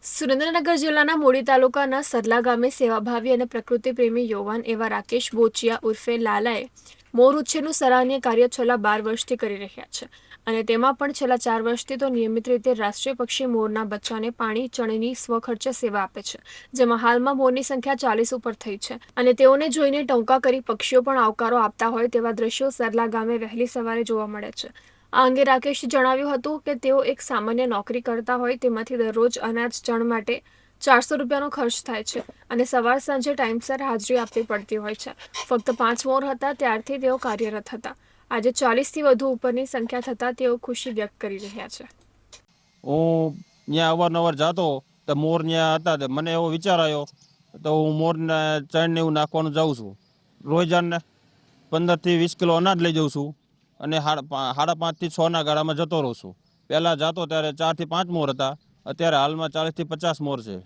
સુરેન્દ્રનગર જિલ્લાના મૂળી તાલુકાના સરલા ગામે સેવાભાવી અને પ્રકૃતિ પ્રેમી યુવાન એવા રાકેશ બોચિયા ઉર્ફે લાલાએ મોર ઉછેરનું સરાહનીય કાર્ય છેલ્લા 12 વર્ષથી કરી રહ્યા છે અને તેમાં પણ છેલ્લા 4 વર્ષથી તો નિયમિત રીતે રાષ્ટ્રીય પક્ષી મોરના બચ્ચાને પાણી ચણીની સ્વખર્ચે સેવા આપે છે, જેમાં હાલમાં મોરની સંખ્યા 40 ઉપર થઈ છે અને તેઓને જોઈને ટૌકા કરી પક્ષીઓ પણ આવકારો આપતા હોય તેવા દ્રશ્યો સરલા ગામે વહેલી સવારે જોવા મળે છે। આ અંગે રાકેશે જણાવ્યું હતું કે તેઓ એક સામાન્ય નોકરી કરતા હોય તેમાંથી દરરોજ અનાજ ચણ માટે 400 રૂપિયાનો ખર્ચ થાય છે અને સવાર સાંજે ટાઈમસર હાજરી આપવી પડતી હોય છે। ફક્ત 5 મોર હતા ત્યારથી તેઓ કાર્યરત હતા। આજે 40થી વધુ ઉપરની સંખ્યા થતાં તેઓ ખુશી વ્યક્ત કરી રહ્યા છે। હું ત્યાં અવારનવાર જાતો તો મોર ત્યાં હતા તે મને એવો વિચાર આવ્યો તો હું મોરને ચણને એવું નાખવાનું જાઉં છું। રોજાને 15થી 20 કિલો અનાજ લઈ જાઉં છું અને 5.5 થી 6ના ગાળામાં જતો રહું છું। પહેલાં જાતો ત્યારે 4 થી 5 મોર હતા, અત્યારે હાલમાં 40 થી 50 મોર છે।